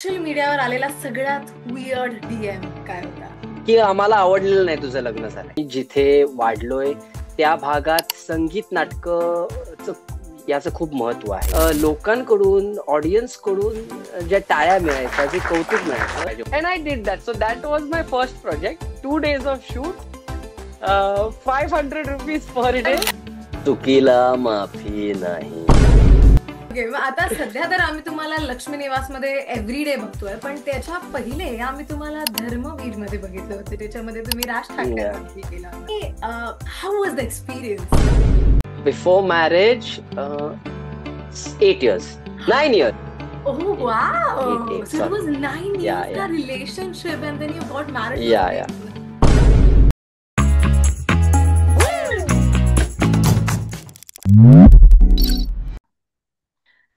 Social मीडियावर आलेला सगळ्यात वियर्ड डीएम काय होता? की आम्हाला आवडलेलं नाही तुझं लग्न झालंय. मी जिथे वाढलोय त्या भागात संगीत नाटक याचं खूप महत्व आहे. लोकांकडून ऑडियन्स कडून ज्या टाळ्या मिळायच्या, जे कौतुक मिळायचं, and I did that. So that was my first project. 2 days of shoot, 500 rupees per day. चुकीला माफी नाही. ओके, मग आता सध्या तर आम्ही तुम्हाला लक्ष्मी निवास मध्ये एव्हरीडे बघतोय, पण त्याच्या पहिले आम्ही तुम्हाला धर्मवीर मध्ये बघितलं होतं. त्याच्यामध्ये तुम्ही राज ठाकरे केला. How was the experience? Before marriage 8 years, 9 years. Oh wow! 8, So it was 9 Yeah, years yeah. relationship, and then you got married. Yeah.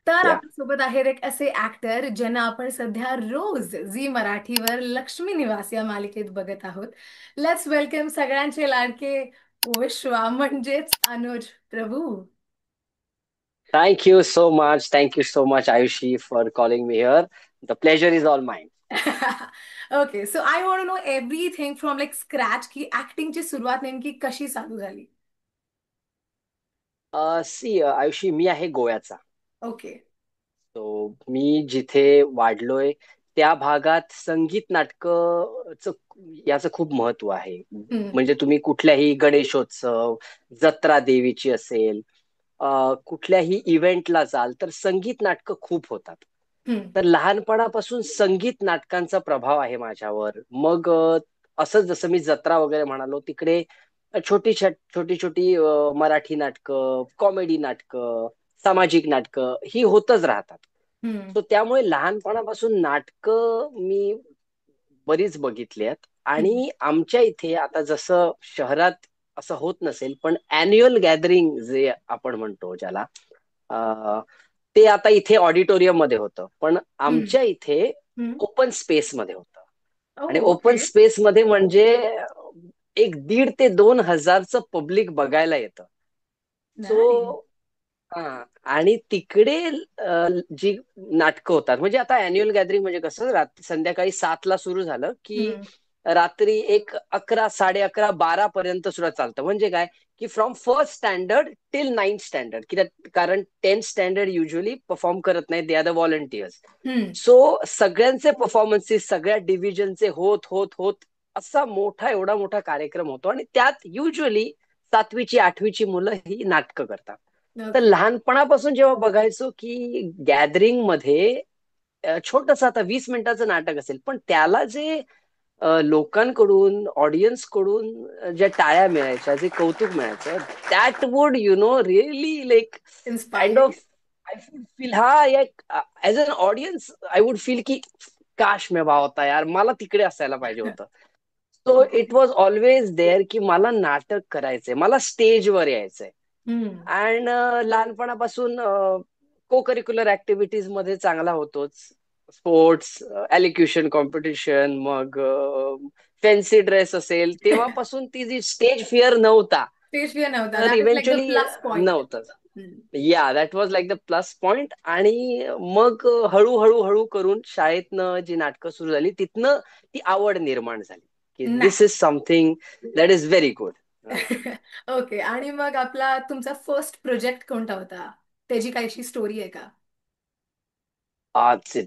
तर Yeah. आपल्यासोबत आहेत एक असे ऍक्टर ज्यांना आपण सध्या रोज झी मराठीवर लक्ष्मी निवास या मालिकेत बघत आहोत. लेट्स वेलकम सगळ्यांचे लाडके विश्वा म्हणजेच अनुज प्रभू. Thank you so much. Thank you so much, Ayushi, for calling me here. The pleasure is all mine. Okay, so I want know everything from like scratch की ऍक्टिंगची सुरुवात नेमकी कशी चालू झाली? आयुषी, मी आहे गोव्याचा. ओके. मी जिथे वाढलोय त्या भागात संगीत नाटक याचं खूप महत्व आहे. म्हणजे तुम्ही कुठल्याही गणेशोत्सव, जत्रा देवीची असेल, कुठल्याही इव्हेंटला जाल तर संगीत नाटकं खूप होतात. तर लहानपणापासून संगीत नाटकांचा प्रभाव आहे माझ्यावर. मग असंच जसं मी जत्रा वगैरे म्हणालो, तिकडे छोटी छोटी छोटी मराठी नाटकं, कॉमेडी नाटकं, सामाजिक नाटकं ही होतच राहतात. सो त्यामुळे लहानपणापासून नाटकं मी बरीच बघितली आहेत. आणि आमच्या इथे आता जसं शहरात असं होत नसेल, पण अॅन्युअल गॅदरिंग जे आपण म्हणतो ज्याला, ते आता इथे ऑडिटोरियम मध्ये होतं, पण आमच्या इथे ओपन स्पेस मध्ये होतं. आणि ओपन ओके. स्पेस मध्ये म्हणजे एक 1,500 ते 2,000चं पब्लिक बघायला येतं. नाही. सो आणि तिकडे जी नाटकं होतात, म्हणजे आता अॅन्युअल गॅदरिंग म्हणजे कसं, संध्याकाळी 7ला सुरू झालं की रात्री 11, 11:30, 12 पर्यंत सुद्धा चालतं. म्हणजे काय की from first standard till 9th standard, की कारण 10th स्टँडर्ड युजली परफॉर्म करत नाही, they are the volunteers. So सगळ्यांचे परफॉर्मन्सेस सगळ्या डिव्हिजनचे होत होत होत असा एवढा मोठा कार्यक्रम होतो. आणि त्यात युजली 7वीची 8वीची मुलं ही नाटकं करतात. तर ओके. लहानपणापासून जेव्हा बघायचो की गॅदरिंग मध्ये छोटस आता 20 मिनिटाचं नाटक असेल, पण त्याला जे लोकांकडून ऑडियन्स कडून ज्या टाळ्या मिळायच्या, जे कौतुक मिळायचं, that would really like kind inspire. Of I feel, हा एक as an audience I would feel की काश मैं भाव होता यार, मला तिकडे असायला पाहिजे होतं. So it was always there की मला नाटक करायचंय, मला स्टेजवर यायचंय. अँड लहानपणापासून को करिक्युलर ऍक्टिव्हिटीज मध्ये चांगला होतोच. स्पोर्ट्स, एलिक्युशन कॉम्पिटिशन, मग फॅन्सी ड्रेस असेल, तेव्हापासून ती जी स्टेज फिअर नव्हता. स्टेज फिअर नव्हता. तर that is like the eventually plus point. नव्हतं. या that was like the plus point. आणि मग हळूहळू हळू करून शाळेतनं जी नाटकं सुरू झाली, तिथनं ती आवड निर्माण झाली की this is something that is very good. Okay. आणि मग आपला तुमचा फर्स्ट प्रोजेक्ट कोणता होता? त्याची काहीशी स्टोरी आहे का?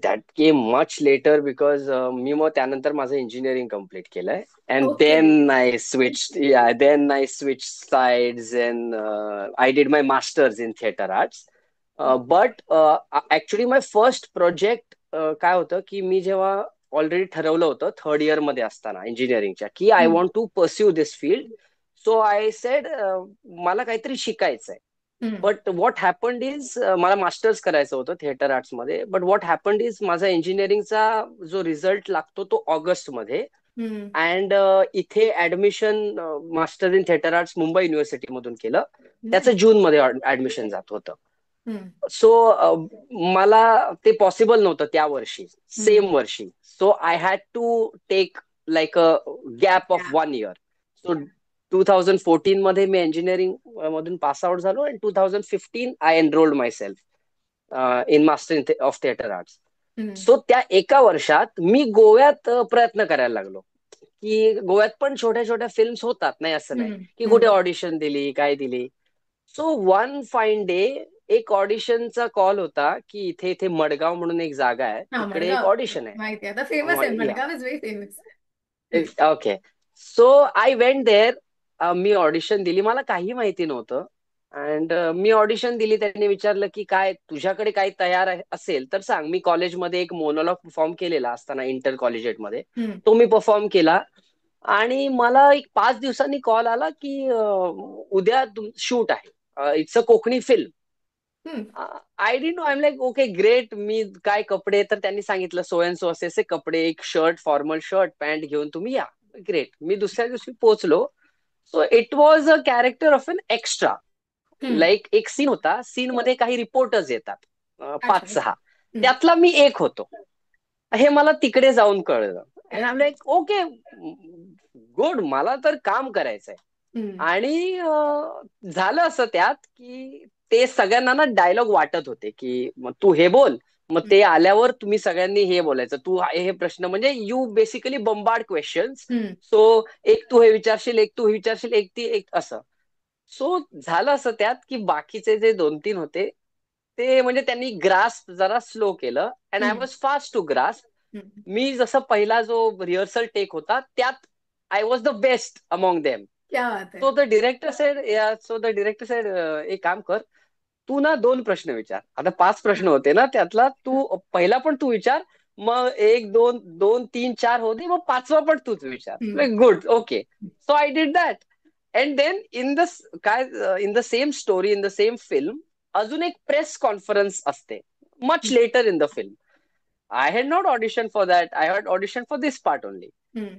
That came much later because मी मग त्यानंतर माझं इंजिनिअरिंग कम्प्लीट केलंय. And okay. Then I switch sides and I did my masters in theatre arts. But actually my first project काय होतं की मी जेव्हा ऑलरेडी ठरवलं होतं 3rd इयर मध्ये असताना इंजिनिअरिंगच्या, की I want to pursue this field. So I said मला काहीतरी शिकायचंय. बट व्हॉट हॅपन्ड इज, मला मास्टर्स करायचं होतं थिएटर आर्ट्स मध्ये. बट व्हॉट हॅपन्ड इज, माझा इंजिनिअरिंगचा जो रिझल्ट लागतो तो ऑगस्ट मध्ये. अँड इथे admission master in theatre arts Mumbai university मधून केलं. त्याचं जून मध्ये ऍडमिशन जात होतं. सो मला ते पॉसिबल नव्हतं त्या वर्षी, सेम वर्षी. So I had to take like a gap of 1 year. So 2014 मध्ये मी इंजिनिअरिंग मधून पास आउट झालो. And 2015 I enrolled myself in master of theatre arts. So त्या एका वर्षात मी गोव्यात प्रयत्न करायला लागलो, की गोव्यात पण छोट्या छोट्या फिल्म्स होतात, नाही असं नाही की कुठे ऑडिशन दिली काय दिली. सो वन फाईन डे एक ऑडिशनचा कॉल होता की इथे इथे मडगाव म्हणून एक जागा आहे, हा, तिकडे एक मडगाव ऑडिशन माहिती आहे, आता फेमस आहे, आहे. Madgaon is very famous. Okay. So I went there. मी ऑडिशन दिली, मला काही माहिती नव्हतं. अँड मी ऑडिशन दिली. त्यांनी विचारलं की काय तुझ्याकडे काही तयार असेल तर सांग. मी कॉलेजमध्ये एक मोनोलॉग परफॉर्म केलेला असताना इंटर कॉलेजिएटमध्ये, तो मी परफॉर्म केला. आणि मला एक 5 दिवसांनी कॉल आला की उद्या शूट आहे, it's a Konkani film. I didn't know. I am like okay great. मी काय कपडे, तर त्यांनी सांगितलं सो अँड सो असे कपडे, एक शर्ट, फॉर्मल शर्ट पॅन्ट घेऊन तुम्ही या. ग्रेट. मी दुसऱ्या दिवशी पोहोचलो. So it was a character of an extra. Like एक सीन होता, सीन मध्ये काही रिपोर्टर्स येतात, अच्छा. 5-6. त्यातला मी एक होतो. हे मला तिकडे जाऊन कळलं. And I am like okay good, मला तर काम करायचंय. आणि झालं असं त्यात की ते सगळ्यांना ना डायलॉग वाटत होते की मग तू हे बोल, मग ते आल्यावर तुम्ही सगळ्यांनी हे बोलायचं, तू हे प्रश्न, म्हणजे यू बेसिकली बंबार्ड क्वेश्चन्स. सो एक तू हे विचारशील, एक तू हे विचारशील, एक ती एक असं. सो झालं असं त्यात की बाकीचे जे 2-3 होते ते म्हणजे त्यांनी ग्रास्प जरा स्लो केलं and I was fast to grasp. मी जसं पहिला जो रिहर्सल टेक होता त्यात I was the best among them. क्या बात है. सो द डिरेक्टर सेड एक काम कर, तू ना 2 प्रश्न विचार. आता 5 प्रश्न होते ना, त्यातला तू पहिला पण तू विचार, मग 1, 2, 2, 3, 4 होते, मग 5वा पण तूच विचार. Like good, okay. So I did that. And then in the same story, in the same film, अजून एक प्रेस कॉन्फरन्स असते much later in the film. I had not auditioned for that. I had auditioned for this part only.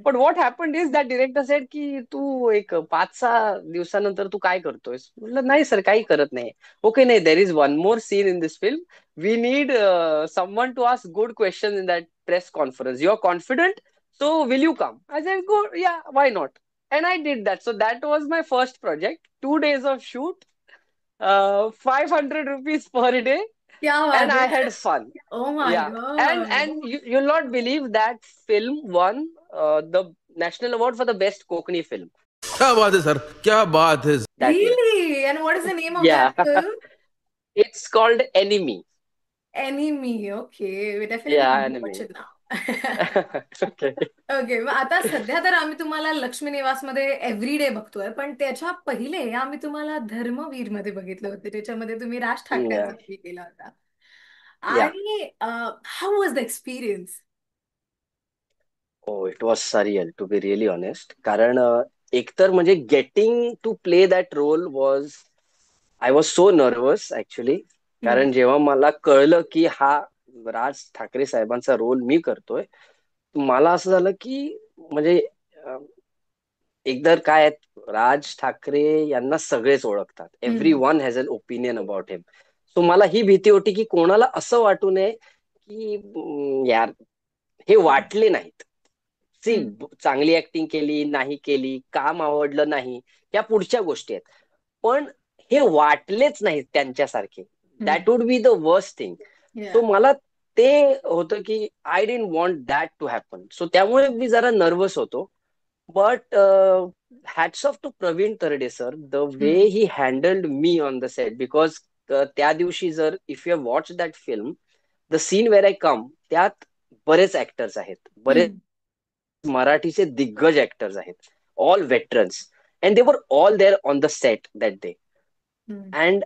But what happened is that director said की तू एक 5-6 दिवसानंतर तू काय करतोयस? म्हटलं नाही सर, काही करत नाही. ओके, नाही, there is one more scene in this film. We need someone to ask good questions in that press conference. You're confident? So will you come? I said, good, yeah, why not? And I did that. So that was my first project. 2 days of shoot, 500 rupees per day, क्या and बात I है. had fun. Oh my Yeah, and God. and you'll not believe that film won the national award for the best Konkani film क्या बात है sir, क्या बात है. that year. Really? And what is the name of that Yeah, film? it's called Enemy. Enemy. Okay, we definitely Yeah, need to watch Enemy. it now. Okay. Okay, मग आता सध्या तर आम्ही तुम्हाला लक्ष्मी निवासमध्ये एव्हरीडे बघतोय, पण त्याच्या पहिले आम्ही तुम्हाला धर्मवीर मध्ये बघितलं होतं, त्याच्यामध्ये तुम्ही राज ठाकरेंचा Yeah, रोल केला होता. yeah. आणि how was the experience? Oh, it was surreal to be really honest. कारण एकतर म्हणजे getting to play that role was, I was so nervous actually. कारण जेव्हा मला कळलं की हा राज ठाकरे साहेबांचा रोल मी करतोय, मला असं झालं की म्हणजे एकतर काय आहे, राज ठाकरे यांना सगळेच ओळखतात. Everyone has an opinion about him. So मला ही भीती होती की कोणाला असं वाटू नये की यार हे वाटले नाहीत. सी, चांगली ऍक्टिंग केली नाही केली, काम आवडलं नाही, या पुढच्या गोष्टी आहेत. पण हे वाटलेच नाहीत त्यांच्यासारखे. That would be the worst thing. So मला ते होतं की I didn't want that to happen. So त्यामुळे मी जरा नर्वस होतो. But hats off to Praveen Tarade sir, the way he handled me on the set, because त्या दिवशी जर if you watch that film, the scene where I come, त्यात बरेच actors आहेत, बरेच मराठीचे दिग्गज ऍक्टर्स आहेत, all veterans, and they were all there on the set that day. And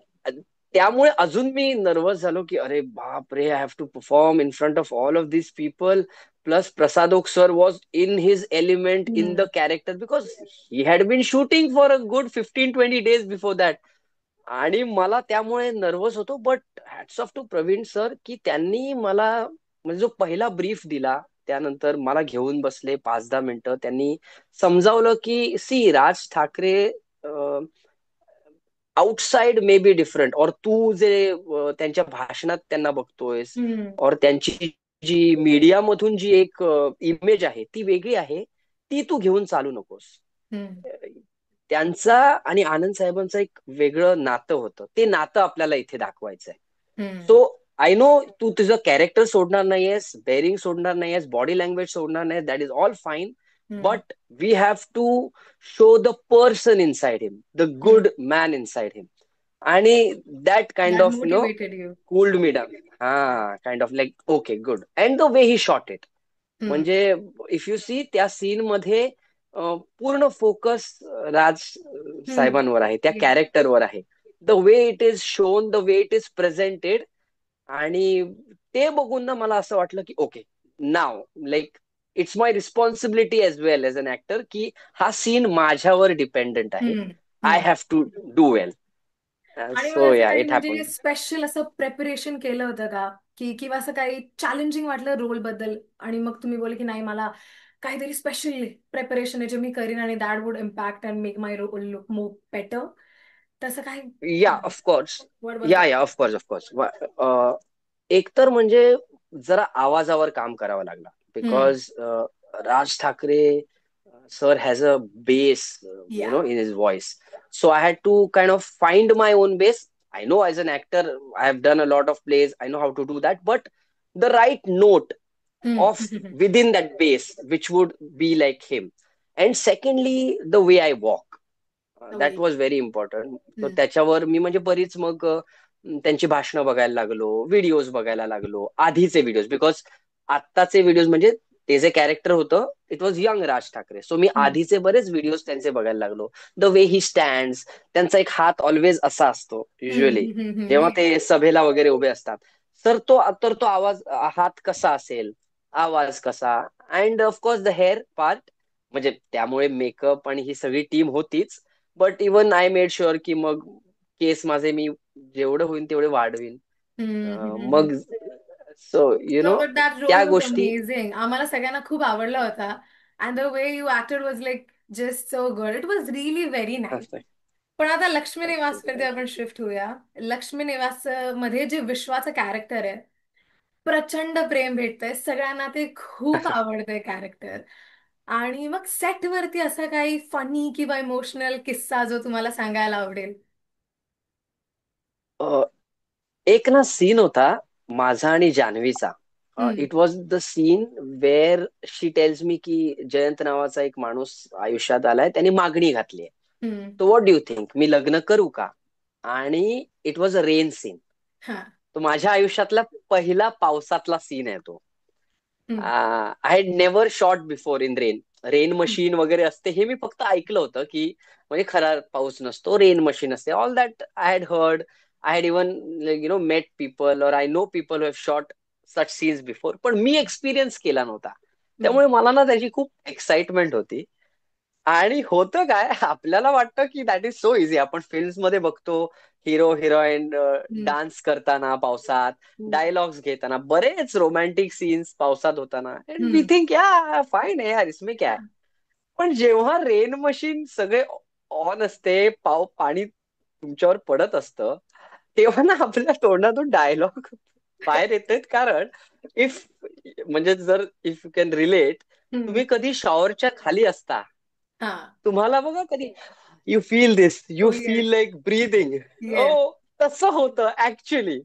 त्यामुळे अजून मी नर्वस झालो की अरे बाप रे, I have to perform in front of all of this people. Plus, Prasadok sir was in his element in the character because he had been shooting for a good 15-20 days before that. आणि मला त्यामुळे nervous होतो. But hats off to Praveen sir की त्यांनी मला म्हणजे जो पहिला ब्रीफ दिला, त्यानंतर मला घेऊन बसले 5-10 मिनिटं. त्यांनी समजावलं की see Raj Thackeray outside may be different, और तू जे त्यांच्या भाषणात त्यांना बघतोयस, और त्यांची जी मीडियामधून जी एक इमेज आहे ती वेगळी आहे, ती तू घेऊन चालू नकोस. त्यांचा आणि आनंद साहेबांचं एक वेगळं नातं होतं, ते नातं आपल्याला इथे दाखवायचं आहे. सो आय नो तू तुझं कॅरेक्टर सोडणार नाहीयेस, बेअरिंग सोडणार नाहीयेस, बॉडी लँग्वेज सोडणार नाहीयेस, that is all fine. Hmm, but we have to show the person inside him, the hmm. Good man inside him. आणि that kind That of motivated you. Cooled me down. हा, kind of like okay good. And the way he shot it, hmm, म्हणजे if you see त्या scene मध्ये पूर्ण focus राज हम्म. साहेबांवर आहे, त्या Yeah. कॅरेक्टरवर आहे. The way it is shown, the way it is presented. आणि ते बघून ना मला असं वाटलं की okay, now like it's my responsibility as well as an actor, की हा सीन माझ्यावर डिपेंडंट आहे. Hmm, I hmm. Have to do well. आणि मग सो असं या, काही इट म्हणजे हॅपन. स्पेशल असं प्रेपरेशन केलं होतं का, की किंवा असं काही चॅलेंजिंग वाटलं रोल बद्दल आणि मग तुम्ही बोलले की नाही मला काहीतरी स्पेशल प्रेपरेशन आहे जे मी करीन आणि that would impact and make my role look more better, तसं काही या ऑफकोर्स. व्हॉट वाज या दॅट? या ऑफकोर्स ऑफकोर्स. एकतर म्हणजे जरा आवाजावर काम करावं लागलं, हम्म. Because Raj Thackeray sir has a bass, या. in his voice. So I had to kind of find my own bass. I know as an actor, I have done a lot of plays. I know how to do that, but the right note of हम्म, within that bass, which would be like him. And secondly, the way I walk, हम्म. That was very important. तर त्याच्यावर मी म्हणजे बरीच मग त्यांची भाषणं बघायला लागलो, व्हिडिओज बघायला लागलो, आधीचे व्हिडिओज. बिकॉज आत्ताचे व्हिडिओज म्हणजे ते जे कॅरेक्टर होतं it was young Raj Thackeray. So मी आधीचे बरेच व्हिडिओज त्यांचे बघायला लागलो. द वे ही स्टँड, त्यांचा एक हात ऑलवेज असा असतो युजली जेव्हा Yeah. ते सभेला वगैरे उभे असतात. तर तो आवाज, हात कसा असेल, आवाज कसा. And of course the hair part, म्हणजे त्यामुळे मेकअप आणि ही सगळी टीम होतीच. But even I made sure की मग केस माझे मी जेवढं होईल तेवढे वाढवीन. हम्म. मग so No, but that role त्या was गोष्टी. amazing. आम्हाला सगळ्यांना खूप आवडला होता. And the way you acted was like just so good. It was really very nice. पण आता लक्ष्मी निवास वरती आपण शिफ्ट होऊया. लक्ष्मी निवास मध्ये जे विश्वाचं कॅरेक्टर आहे, प्रचंड प्रेम भेटतंय सगळ्यांना, ते खूप आवडतंय कॅरेक्टर. आणि मग सेट वरती असा काही फनी किंवा इमोशनल किस्सा जो तुम्हाला सांगायला आवडेल? एक ना सीन होता माझा आणि जान्हवीचा. Hmm, it was the scene where she tells me की जयंत नावाचा एक माणूस आयुष्यात आलाय, त्यांनी मागणी घातली आहे. हम्म. तो व्हॉट डू यू थिंक, मी लग्न करू का? आणि it was a rain scene. हा. तो माझ्या आयुष्यातला पहिला पावसातला सीन आहे तो. हम्म, I had never shot before in rain. Rain हम्म, मशीन वगैरे असते हे मी फक्त ऐकलं होतं, की म्हणजे खरा पाऊस नसतो, रेन मशीन असते. All that I had heard. I had even met people और I know people who have shot such scenes before, पण मी एक्सपिरियन्स केला नव्हता. हम्म, त्यामुळे मला ना त्याची खूप एक्साइटमेंट होती. आणि होतं काय, आपल्याला वाटतं की दॅट इज सो इझी. आपण फिल्म्स मध्ये बघतो हिरो हिरोईन हम्म, डान्स करताना पावसात, हम्म, डायलॉग्स घेताना, बरेच रोमॅन्टिक सीन्स पावसात होताना, अँड वी हम्म. थिंक या फाईन आहे यार, इसमें क्या है. हा. पण जेव्हा रेन मशीन सगळे ऑन असते, पाणी तुमच्यावर पडत असतं, तेव्हा ना आपल्या तोंडातून डायलॉग बाहेर येतात. कारण इफ म्हणजे जर इफ यू कॅन रिलेट, हम्म. तुम्ही कधी शॉवरच्या खाली असता, हा. तुम्हाला बघा कधी you feel this, you Oh yes. Feel like breathing. Oh, Yes. तसं होतं ऍक्च्युली.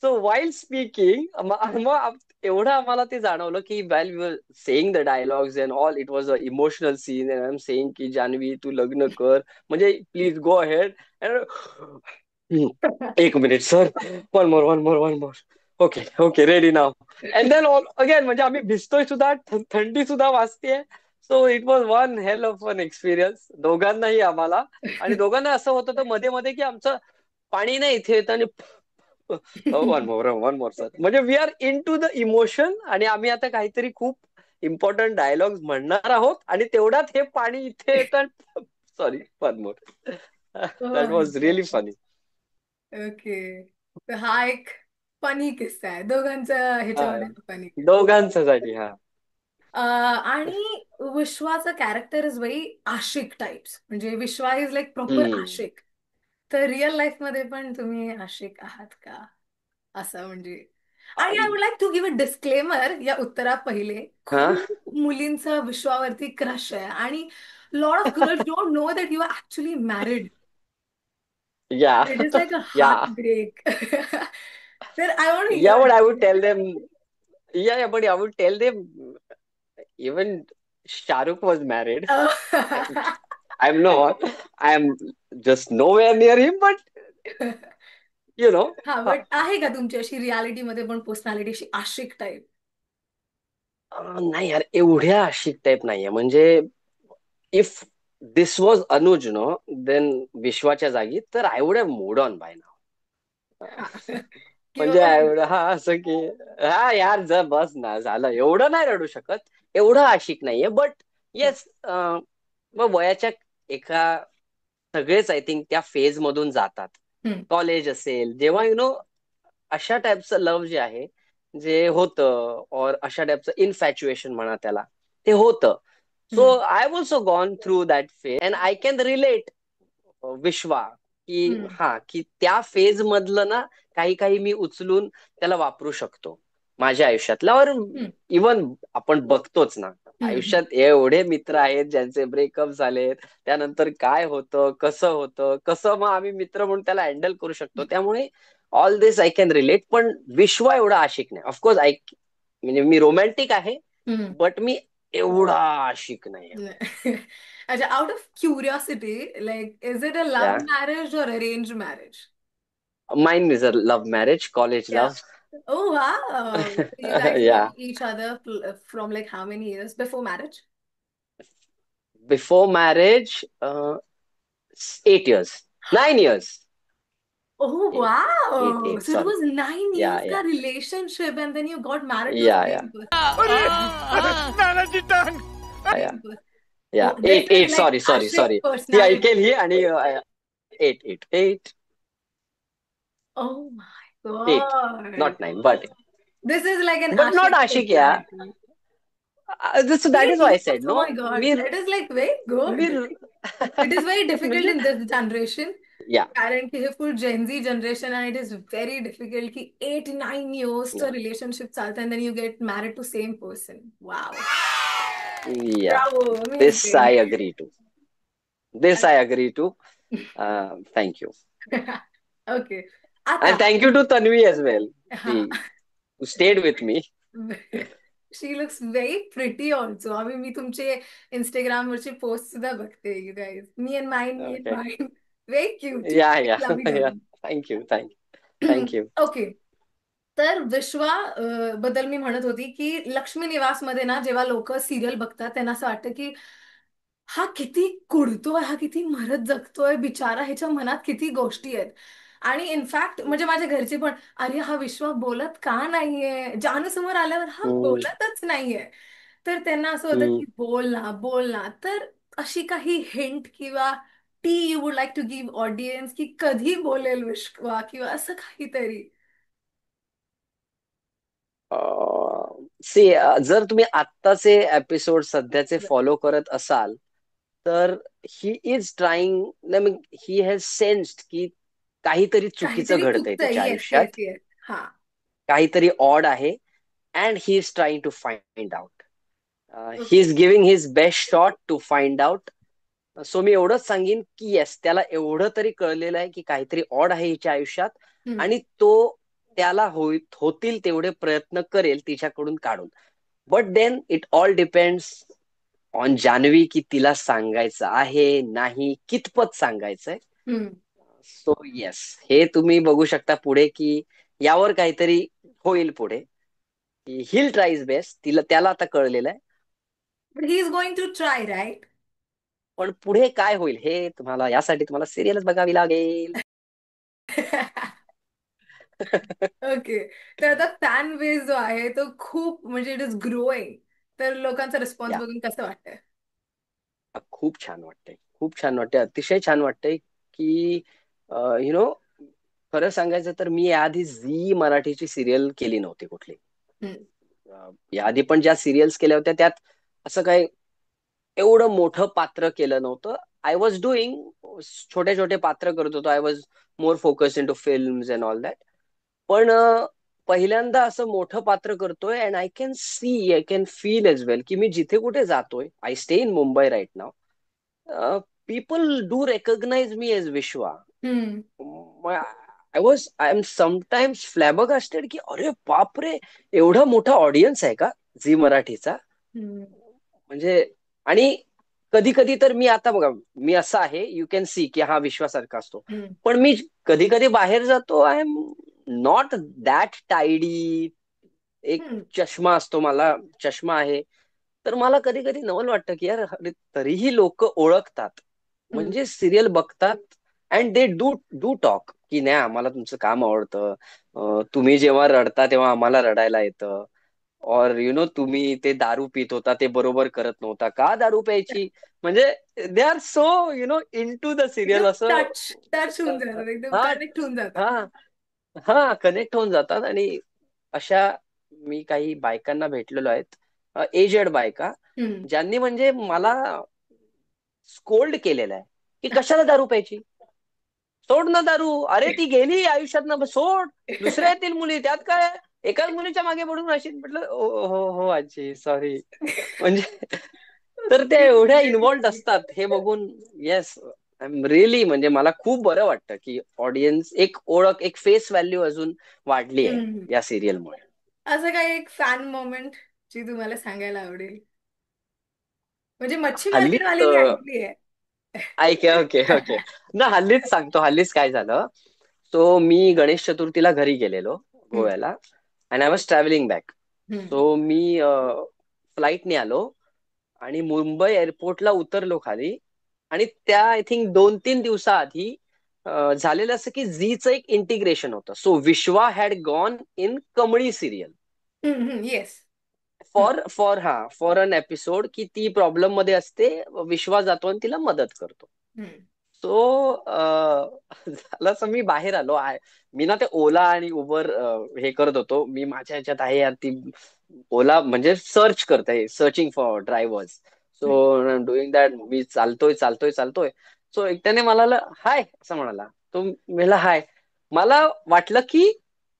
सो वाईल स्पीकिंग, मग एवढं आम्हाला ते जाणवलं की while you were saying the dialogues and all, it was a emotional scene. And I am saying की जान्हवी तू लग्न कर, म्हणजे प्लीज गो अहेड. एक minute sir, one more one more one more. Okay okay, ready now. And then all again, म्हणजे आम्ही भिजतोय सुद्धा, थंडी सुद्धा वाजतेय. So it was one hell of one experience दोघांनाही आम्हाला. आणि दोघांना असं होत होतं मध्ये मध्ये की आमचं पाणी नाही इथे येत, आणि वन मोर सर, म्हणजे we are into the emotion. आणि आम्ही आता काहीतरी खूप इम्पॉर्टंट डायलॉग म्हणणार आहोत, आणि तेवढ्यात हे पाणी इथे येतं. Sorry, one more. Oh that my was really God. Funny. Okay. तर हा एक फनी किस्सा आहे दोघांचा हा, ह्याच्यामध्ये, फनी किस्सा. दोघांसाठी. हा. आणि विश्वाचं कॅरेक्टर इज व्हेरी आशिक टाइप्स, म्हणजे विश्वा इज लाईक प्रॉपर हम्म. आशिक. तर रिअल लाईफ मध्ये पण तुम्ही आशिक आहात का, असं म्हणजे? आणि I would like to give a disclaimer या उत्तरा पहिले, हा. खूप मुलींचा विश्वावरती क्रश आहे आणि lot of girls don't know that you are actually married. Yeah. It is like a yeah. Heart break. तर I want Yeah, but I here. would tell them. Yeah, but I would tell them. Even Shahrukh was married. I'm not. I'm just nowhere near him, but you know. हा, but आहे का तुमची अशी reality मध्ये पण personality अशी आशिक type? नाही यार, एवढ्या आशिक टाईप नाहीये. म्हणजे if this was Anuj no, then विश्वाच्या जागी, तर I would have moved on by now. किंवा म्हणजे मग हा असं की, हा यार जर बस ना झालं, एवढं नाही रडू शकत, एवढं आशिक नाहीये. बट येस, मग वयाच्या एका, सगळेच आय थिंक त्या फेज मधून जातात. हम्म, कॉलेज असेल, जेव्हा अशा टाईपचं लव्ह जे आहे, जे होतं, और अशा टाईपचं इन्फॅच्युएशन म्हणा त्याला, ते होतं. सो हम्म, I also gone through that phase and I can relate विश्वा, की हम्म, हा, की त्या फेज मधलं ना काही काही मी उचलून त्याला वापरू शकतो माझ्या आयुष्यातला. और हम्म, इवन आपण बघतोच ना, हम्म, आयुष्यात एवढे मित्र आहेत ज्यांचे ब्रेकअप झालेत, त्यानंतर काय होतं, कसं मग आम्ही मित्र म्हणून त्याला हँडल करू शकतो. त्यामुळे all this I can relate. पण विश्वा एवढा आशिक नाही. ऑफकोर्स म्हणजे मी रोमॅन्टिक आहे, हम्म. बट मी एवढा आशिक नाही. अच्छा, out of curiosity, like is it a love या, मॅरेज और arrange marriage? Mine is a love marriage, college Yeah. Love. Oh wow. So you guys know या, each other from like how many years before marriage? Before marriage 8 years, 9 years. Oh Eight, eight, wow. eight. So it Sorry. was 9 years Yeah, ka yeah, relationship and then you got married to the yeah, yeah, same person. yeah, Same person. yeah. Oh, this Eight, is eight. like Sorry, sorry, Ashik sorry. See, I personality. can hear and eight, eight, eight, Oh my eight. God. Not nine, but This is like an not Ashik Ashik. Yeah. personality. So that is 8 why I years? said Oh my no. God. That is like very good. Mir. It is very difficult in this generation. Yeah. कारण की हे फुल Gen Z generation आणि it is very difficult की 8-9 years Yeah. Relationship चालतं and then you get married to same person. Wow. Yeah. Bravo, This I amazing. agree to. This I agree to. Thank you. Okay. आता And thank you to Tanvi as well. हा. See, who stayed with me. She looks very pretty also. आम्ही मी तुमचे Instagram वरचे post सुद्धा बघते. You guys, me and Okay. माईन very cute, Yeah, yeah, lovely yeah. Lovely. Thank you. Okay. तर विश्वा बद्दल मी म्हणत होती की लक्ष्मी निवास मध्ये ना जेव्हा लोक सिरियल बघतात त्यांना असं वाटतं की हा किती कुडतोय, हा किती मरत जगतोय बिचारा, ह्याच्या मनात किती गोष्टी आहेत. आणि इनफॅक्ट म्हणजे माझ्या घरचे पण, अरे हा विश्वा बोलत का नाहीये, जानू समोर आल्यावर हा हम्म, बोलतच नाहीये. तर त्यांना असं होतं हम्म. की बोल ना बोल ना. तर अशी काही हिंट किंवा टी you would like to give audience की कधी बोलेल विश्वा किंवा असं काहीतरी? सी, जर तुम्ही आत्ताचे एपिसोड सध्याचे फॉलो करत असाल, तर ही is trying, he has sensed की काहीतरी चुकीचं काहीतरी घडतंय चुकतंय. त्याच्या येस येस आयुष्यात, येस. हा. काहीतरी ऑड आहे. And he is trying to find out. He okay. Is giving his best shot to find out. So मी एवढंच सांगेन की येस, त्याला एवढं तरी कळलेलं आहे की काहीतरी ऑड आहे हिच्या आयुष्यात, हम्म. आणि तो त्याला होतील तेवढे प्रयत्न करेल तिच्याकडून काढून. But then it all depends on Janhvi, की तिला सांगायचं आहे, नाही, कितपत सांगायचंय. हम्म. सो येस, हे तुम्ही बघू शकता पुढे की यावर काहीतरी होईल पुढे. हिल ट्राईज बेस्ट, त्याला आता कळलेलं आहे. But he is going to try, right? पण पुढे काय होईल हे तुम्हाला, यासाठी तुम्हाला सिरियलच बघावी लागेल. ओके. तर आता फॅन बेस जो आहे तो खूप म्हणजे इट इज ग्रोईंग. तर लोकांचा रिस्पॉन्स या, बघून कसं वाटतंय? खूप छान वाटतंय, खूप छान वाटतंय, अतिशय छान वाटतंय की नो, खरं सांगायचं तर मी याआधी झी मराठीची सिरियल केली नव्हती कुठली. हम्म. याआधी पण ज्या सिरियल्स केल्या होत्या त्यात असं काही एवढं मोठं पात्र केलं नव्हतं. आय वॉज डुईंग छोटे छोटे पात्र करत होतो. I was more focused in to films and all that. पण पहिल्यांदा असं मोठं पात्र करतोय, and I can see, I can feel as well की मी जिथे कुठे जातोय, I stay in Mumbai right now, people do recognise me as Vishwa. Hmm. I am sometimes फ्लॅबरगास्टेड की अरे बापरे, एवढा मोठा ऑडियन्स आहे का झी मराठीचा. म्हणजे आणि कधी कधी तर मी आता बघा, मी असा आहे, यू कॅन सी की हा विश्वासारखा असतो, पण मी कधी कधी बाहेर जातो, I am not that tidy. एक चष्मा असतो मला, चष्मा आहे, तर मला कधी कधी नवल वाटतं की यार अरे तरीही लोक ओळखतात, म्हणजे सिरियल बघतात and they do do talk की नाही आम्हाला तुमचं काम आवडतं. तुम्ही जेव्हा रडता तेव्हा आम्हाला रडायला येतं. और तुम्ही ते दारू पित होता ते बरोबर करत नव्हता का दारू प्यायची. म्हणजे they are so into the serial एकदम असं. टच टच होऊन जातात, एकदम हा कनेक्ट होऊन जातात. हा हा कनेक्ट होऊन जातात. आणि अशा मी काही बायकांना भेटलेलो आहेत, एजेड बायका, हम्म. ज्यांनी म्हणजे मला स्कोल्ड केलेला आहे की कशाला दारू प्यायची, सोड ना दारू, अरे ती गेली आयुष्यात ना, सोड, दुसऱ्या येतील मुली त्यात काय, एकाच मुलीच्या मागे पडून राहशील. म्हटलं हो हो हो आजी सॉरी. म्हणजे तर त्या एवढ्या इन्व्हॉल्ड असतात हे बघून, येस आय एम रिअली, म्हणजे मला खूप बरं वाटतं की ऑडियन्स एक ओळख, एक फेस व्हॅल्यू अजून वाढली आहे हम्म. या सिरियलमुळे. असं काही एक फॅन मोमेंट जी तुम्हाला सांगायला आवडेल? म्हणजे मच्छी मार्केट हल्लीच वाली मी ऐकली आहे. ऐक, ओके ओके, ना हल्लीच सांगतो, हल्लीच काय झालं. सो मी गणेश चतुर्थीला घरी गेलेलो हम्म. गोव्याला, and I was travelling back. हम्म. सो मी फ्लाईटने आलो आणि मुंबई एअरपोर्टला उतरलो खाली. आणि त्या आय थिंक 2-3 दिवसाआधी झालेलं असं की झीचं एक इंटिग्रेशन होतं. So Vishwa had gone in Kamali serial yes. For an episode, की ती प्रॉब्लेम मध्ये असते, विश्वास जातो आणि तिला मदत करतो. सो झालं असं, मी बाहेर आलो आहे, मी ना ते ओला आणि उबर हे करत होतो, मी माझ्या ह्याच्यात आहे यार ती ओला म्हणजे सर्च करते, searching for drivers. So doing that, मी चालतोय चालतोय चालतोय. सो एकट्याने मला हाय असं म्हणाला, तो मला हाय. मला वाटलं की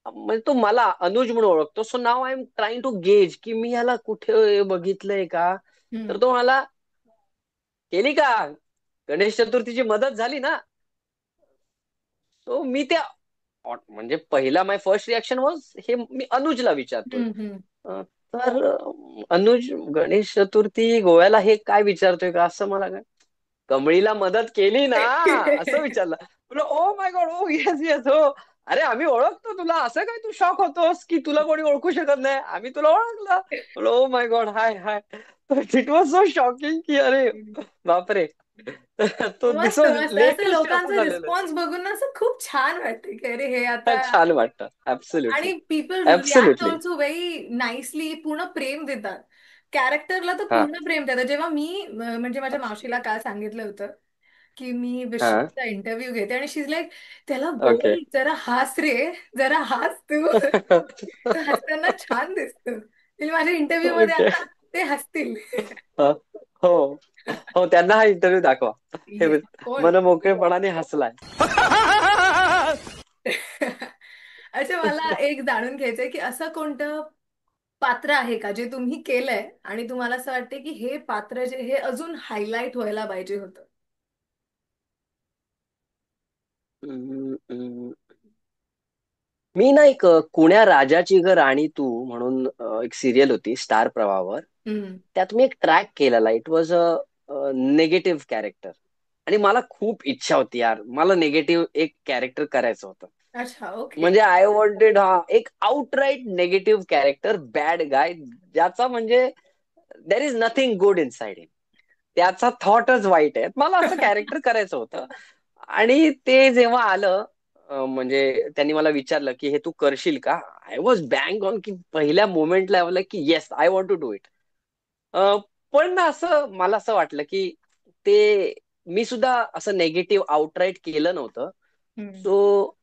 म्हणजे तो मला अनुज म्हणून ओळखतो. So now I am trying to gauge की मी ह्याला कुठे बघितलंय का. तर तो मला, केली का गणेश चतुर्थीची मदत झाली ना. तो मी त्या म्हणजे पहिला माय फर्स्ट रिॲक्शन वॉज हे मी अनुजला विचारतोय. तर अनुज गणेश चतुर्थी गोव्याला हे काय विचारतोय का असं, मला काय कमळीला मदत केली ना असं विचारलं. बोलो oh my God, oh yes yes हो, अरे आम्ही ओळखतो तुला, असं काय तू शॉक होतोस की तुला कोणी ओळखू शकत नाही, आम्ही तुला ओळखलं. बोलो oh my God, high high. It was so shocking की अरे बापरे. तो दिस मस्त वॉज मस्त, असं लेटेस्ट असं लोकांचा झालेलं. रिस्पॉन्स बघून असं खूप छान वाटते की अरे हे आता. छान वाटतं, ऍब्सोल्युटली आणि people react absolutely. Also very nicely, पूर्ण प्रेम देतात कॅरेक्टरला, तर हा पूर्ण प्रेम देतात. जेव्हा मी म्हणजे माझ्या मावशीला काल सांगितलं होतं की मी हा विश्वाचा इंटरव्ह्यू घेते, आणि शीज लाईक त्याला ओके. बोल, जरा हास रे, जरा हास तू. तू हसताना छान दिसतं. ते माझ्या इंटरव्ह्यू मध्ये ओके. आता ते हसतील. हो हो, त्यांना हा इंटरव्ह्यू दाखवा, हे ये कोण? मनमोकळेपणाने हसलाय. अच्छा, मला एक जाणून घ्यायचंय की असं कोणतं पात्र आहे का जे तुम्ही केलंय आणि तुम्हाला असं वाटते की हे पात्र जे हे अजून हायलाइट व्हायला पाहिजे होतं? हम्म, मी ना एक कुण्या राजाची ग राणी तू म्हणून एक सिरियल होती स्टार प्रवाहावर. हम्म. त्यात मी एक ट्रॅक केलेला, it was a negative character. आणि मला खूप इच्छा होती यार, मला नेगेटिव्ह एक कॅरेक्टर करायचं होतं. अच्छा, ओके. म्हणजे आय वॉन्टेड हा एक outright negative character, bad guy, ज्याचा म्हणजे there is nothing good inside him, त्याचा थॉटच वाईट आहे, मला असं कॅरेक्टर करायचं होतं. आणि ते जेव्हा आलं, म्हणजे त्यांनी मला विचारलं की हे तू करशील का. आय वॉज बँग ऑन की पहिल्या मोमेंटला की yes I want to do it. पण ना असं मला असं वाटलं की ते मी सुद्धा असं नेगेटिव्ह आउटराईट केलं नव्हतं. हम्म. सो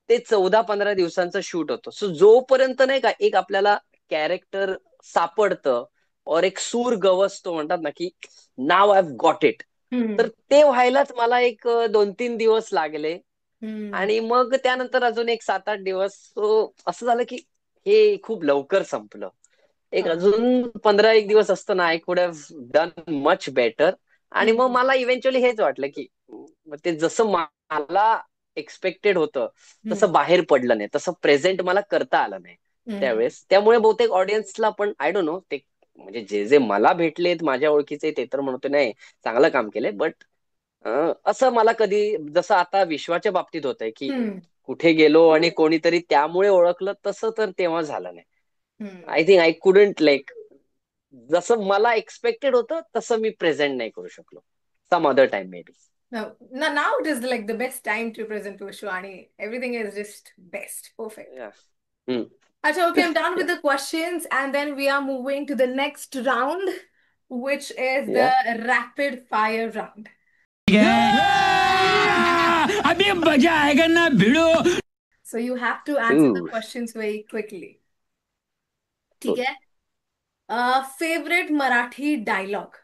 ते 14-15 दिवसांचं शूट होतं. सो जोपर्यंत नाही का एक आपल्याला कॅरेक्टर सापडतं, और एक सूर गवसतो म्हणतात ना की नाव आय गॉट इट. हम्म. तर ते व्हायलाच मला एक 2-3 दिवस लागले. हम्म. आणि मग त्यानंतर अजून एक 7-8 दिवस. सो असं झालं की हे खूप लवकर संपलं. एक हा. अजून 15 एक दिवस असतं ना, I could have done much better. आणि मग हम्म. मला इव्हेंच्युअली हेच वाटलं की मग ते जसं मला एक्सपेक्टेड होतं तसं बाहेर पडलं नाही, तसं प्रेझेंट मला करता आलं नाही त्यावेळेस. त्यामुळे बहुतेक ऑडियन्सला पण आय डोंट नो, ते म्हणजे जे जे मला भेटलेत माझ्या ओळखीचे ते तर म्हणतो नाही चांगलं काम केलंय, बट असं मला कधी, जसं आता विश्वाच्या बाबतीत होतंय की कुठे गेलो आणि कोणीतरी त्यामुळे ओळखलं, तसं तर तेव्हा झालं नाही. I think I couldn't like, जसं मला एक्सपेक्टेड होतं तसं मी प्रेझेंट नाही करू शकलो. Some other time maybe. No, now it is like the best time to present to Vishwani. Everything is just best, perfect. Acha, okay, I'm done with the questions, and then we are moving to the next round, which is the rapid fire round. अभी मजा आएगा ना भिड़ो. So you have to answer the questions very quickly. ठीक है? Favorite Marathi dialogue?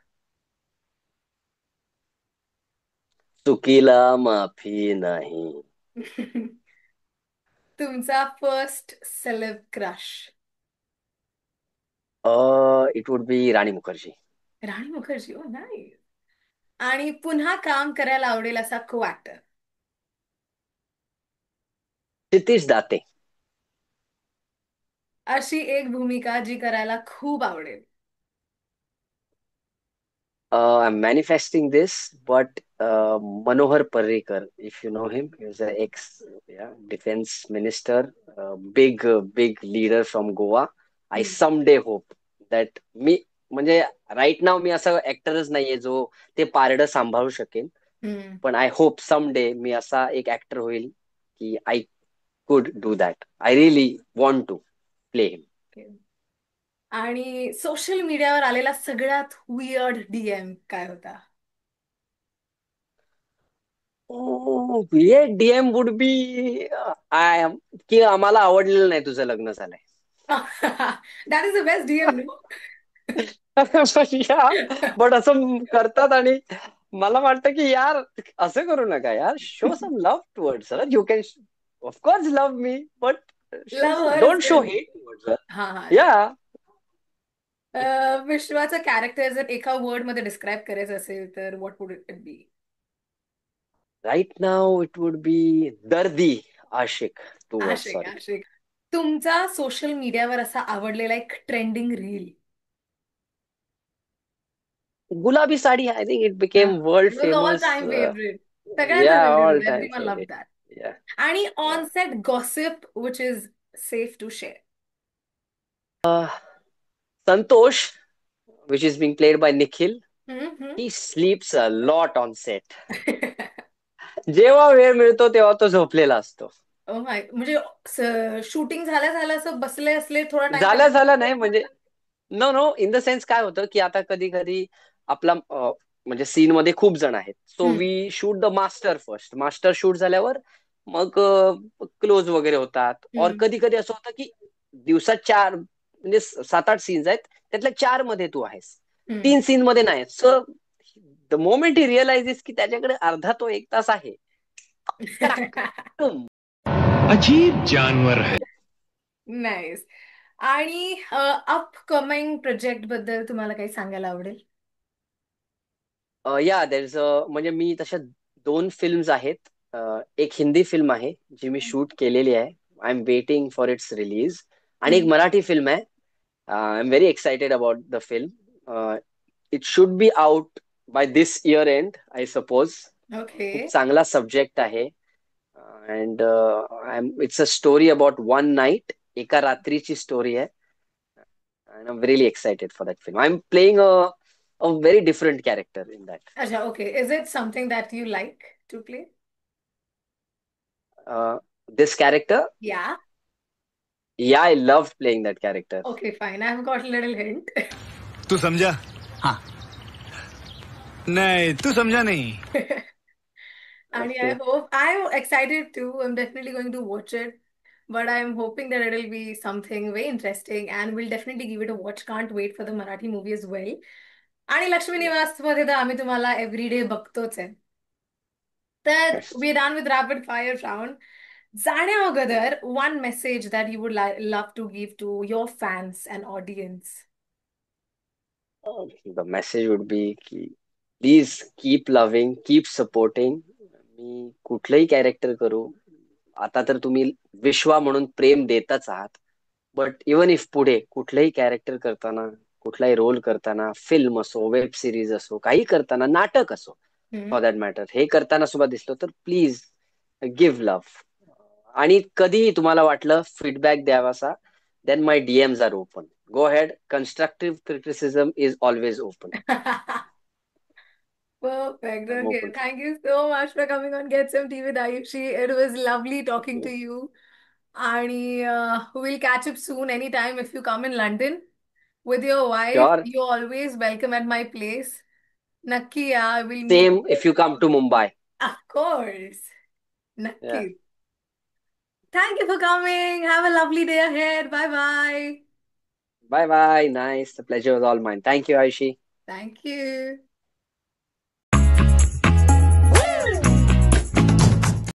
चुकीला माफी नाही. तुमचा first celeb crush? It would B Rani Mukherjee. Rani Mukherjee, O nice. आणि पुन्हा काम करायला आवडेल असा को ऍक्टर? क्षितिज दाते. अशी एक भूमिका जी करायला खूप आवडेल? I'm manifesting this, but Manohar Parrikar, if you know him, he was an ex defense minister, big leader from Goa. I someday hope that मी म्हणजे राईट नाव मी असं ऍक्टरच नाहीये जो ते पारडं सांभाळू शकेल, पण आय होप समडे मी असा एक ऍक्टर होईल की I could do that. I really want to play him. आणि सोशल मीडियावर आलेला सगळ्यात वियर्ड डीएम काय होता? ये डीएम वुड बी आय की आम्हाला आवडलेलं नाही तुझं लग्न झालंय. That is the best DM, no? But असं करतात आणि मला वाटतं की यार असं करू नका यार. Show some love towards her. You can of course love me, but don't show hate towards her. Yeah. विश्वाचं कॅरेक्टर जर एका वर्ड मध्ये डिस्क्राईब करायचं असेल तर what would it be? Right now it would be दर्दी आशिक टुवर्ड्स. आशिक, आशिक. तुमचा सोशल मीडियावर असा आवडलेला एक trending reel? Gulabi Sadi. I think it became world all famous. Time favourite. All time everyone love that. Favourite. आणि on set gossip which is safe to share? Santosh, which is being played by Nikhil, he sleeps a lot on set. जेव्हा वेळ मिळतो तेव्हा तो झोपलेला असतो. म्हणजे shooting झाल्या असं बसले असले थोडा टाइम झालं नाही म्हणजे नो इन द सेन्स काय होतं की आता कधी कधी आपला म्हणजे सीन मध्ये खूप जण आहेत, so we shoot the master first. Master shoot झाल्यावर मग क्लोज वगैरे होतात. और कधी कधी असं होतं की दिवसात 4 म्हणजे 7-8 सीन्स आहेत, त्यातल्या 4 मध्ये तू आहेस, 3 सीन मध्ये नाही. So the moment he realises की त्याच्याकडे अर्धा तो 1 तास आहे. अजीब जानवर है. नाईस. आणि अपकमिंग प्रोजेक्ट बद्दल तुम्हाला काही सांगायला आवडेल? या देर इज म्हणजे मी तशा 2 फिल्म्स आहेत. एक हिंदी फिल्म आहे जी मी शूट केलेली आहे. I am waiting for its release. आणि एक मराठी फिल्म आहे. I am very excited about the film. It should be out by this year end I suppose. खूप चांगला सब्जेक्ट आहे. And it's a story about one night. एका रात्रीची story आहे. And I am really excited for that film. I am playing a very different character in that. Acha, okay. Is it something that you like to play? This character? Yeah. Yeah, I loved playing that character. Okay, fine. I've got a little hint. तू समझा? हाँ. नहीं, तू समझा नहीं. And I'm excited too. I'm definitely going to watch it. But I'm hoping that it'll be something very interesting and we'll definitely give it a watch. Can't wait for the Marathi movie as well. आणि लक्ष्मी निवास मध्ये तर आम्ही तुम्हाला everyday बघतोच आहे. तर we done with rapid fire round. जाण्या अगोदर one message that you would love to give to your fans and audience? The message would be please keep loving, keep supporting. मी कुठलंही कॅरेक्टर करू, आता तर तुम्ही विश्वा म्हणून प्रेम देतच आहात, बट इवन इफ पुढे कुठलंही कॅरेक्टर करताना, कुठलाही रोल करताना, फिल्म असो, वेब सिरीज असो, काही करताना, नाटक असो, हम्म. फॉर दॅट मॅटर, हे करताना सुद्धा दिसलो तर प्लीज गिव्ह लव्ह. आणि कधीही तुम्हाला वाटलं फीडबॅक द्यावासा, then my DMs are open. Go head. Constructive criticism is always open. Perfect. I'm Okay. open. Thank you so much for coming on Get Some Tea with Ayushi. It was lovely talking to you. And we'll catch up soon anytime if you come in London with your wife. Sure. You're always welcome at my place. Nakki, yeah, we'll meet. Same if you come to Mumbai. Of course. Yeah. Nakki. Thank you for coming. Have a lovely day ahead. Bye bye. Bye bye. Nice. The pleasure was all mine. Thank you, Aishi. Thank you.